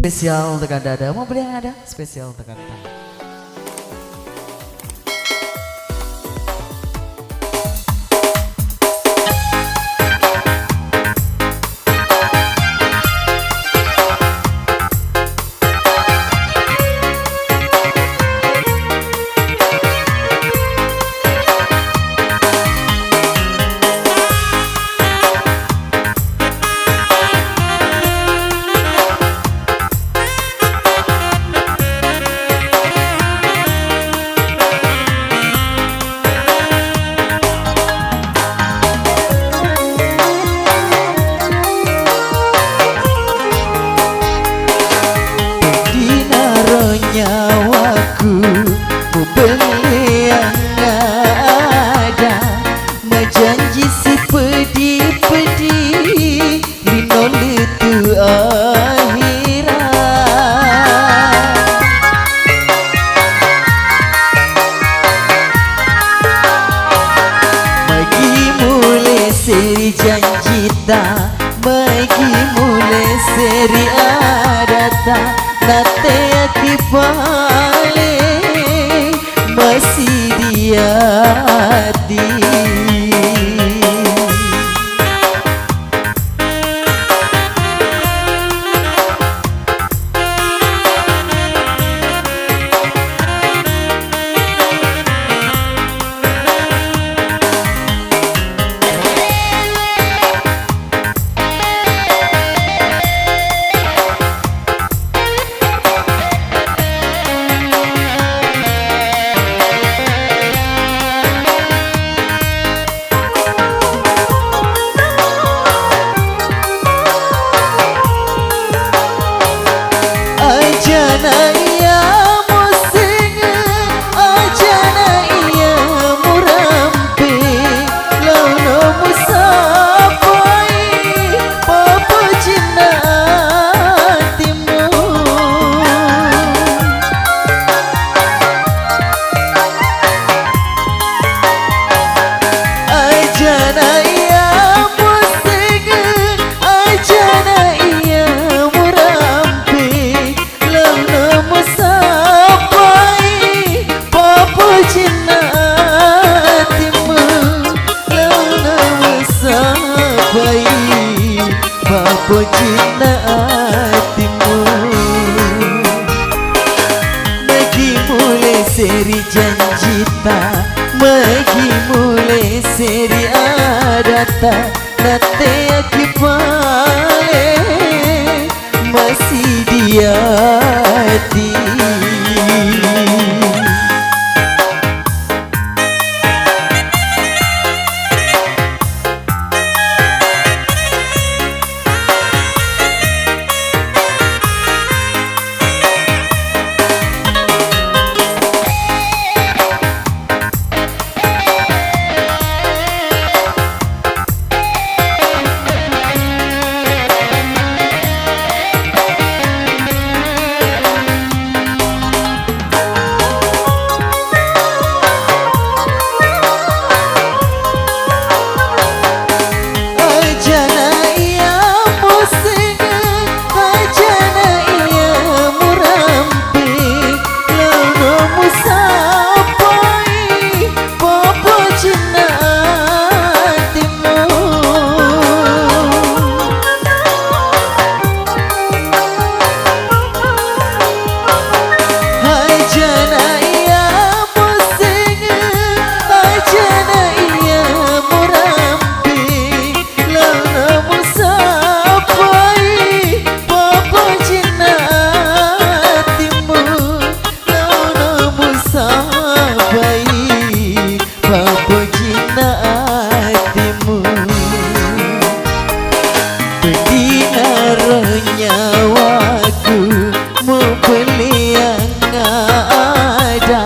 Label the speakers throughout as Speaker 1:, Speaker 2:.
Speaker 1: Spesial untuk Anda ada Mubelleang ada spesial untuk Anda.
Speaker 2: Mubelleang ada menjanji si pedi-pedi lino letu akhirat. Magi mulai seri janji ta, magi mulai seri adata, nate akibale masih dia di. Pojina hatimu magi mulai seri janji ta, magi mulai seri adata, nate akibale masih dia di. Nyawaku Mubelleang ada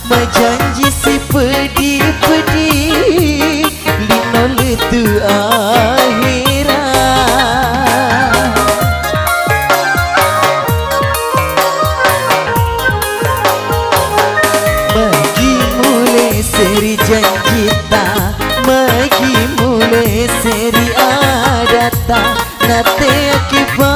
Speaker 2: menjanji si pedi-pedi lino letu akhirat. Magi mulai seri janji ta, magi mulai seri adata, nate akibat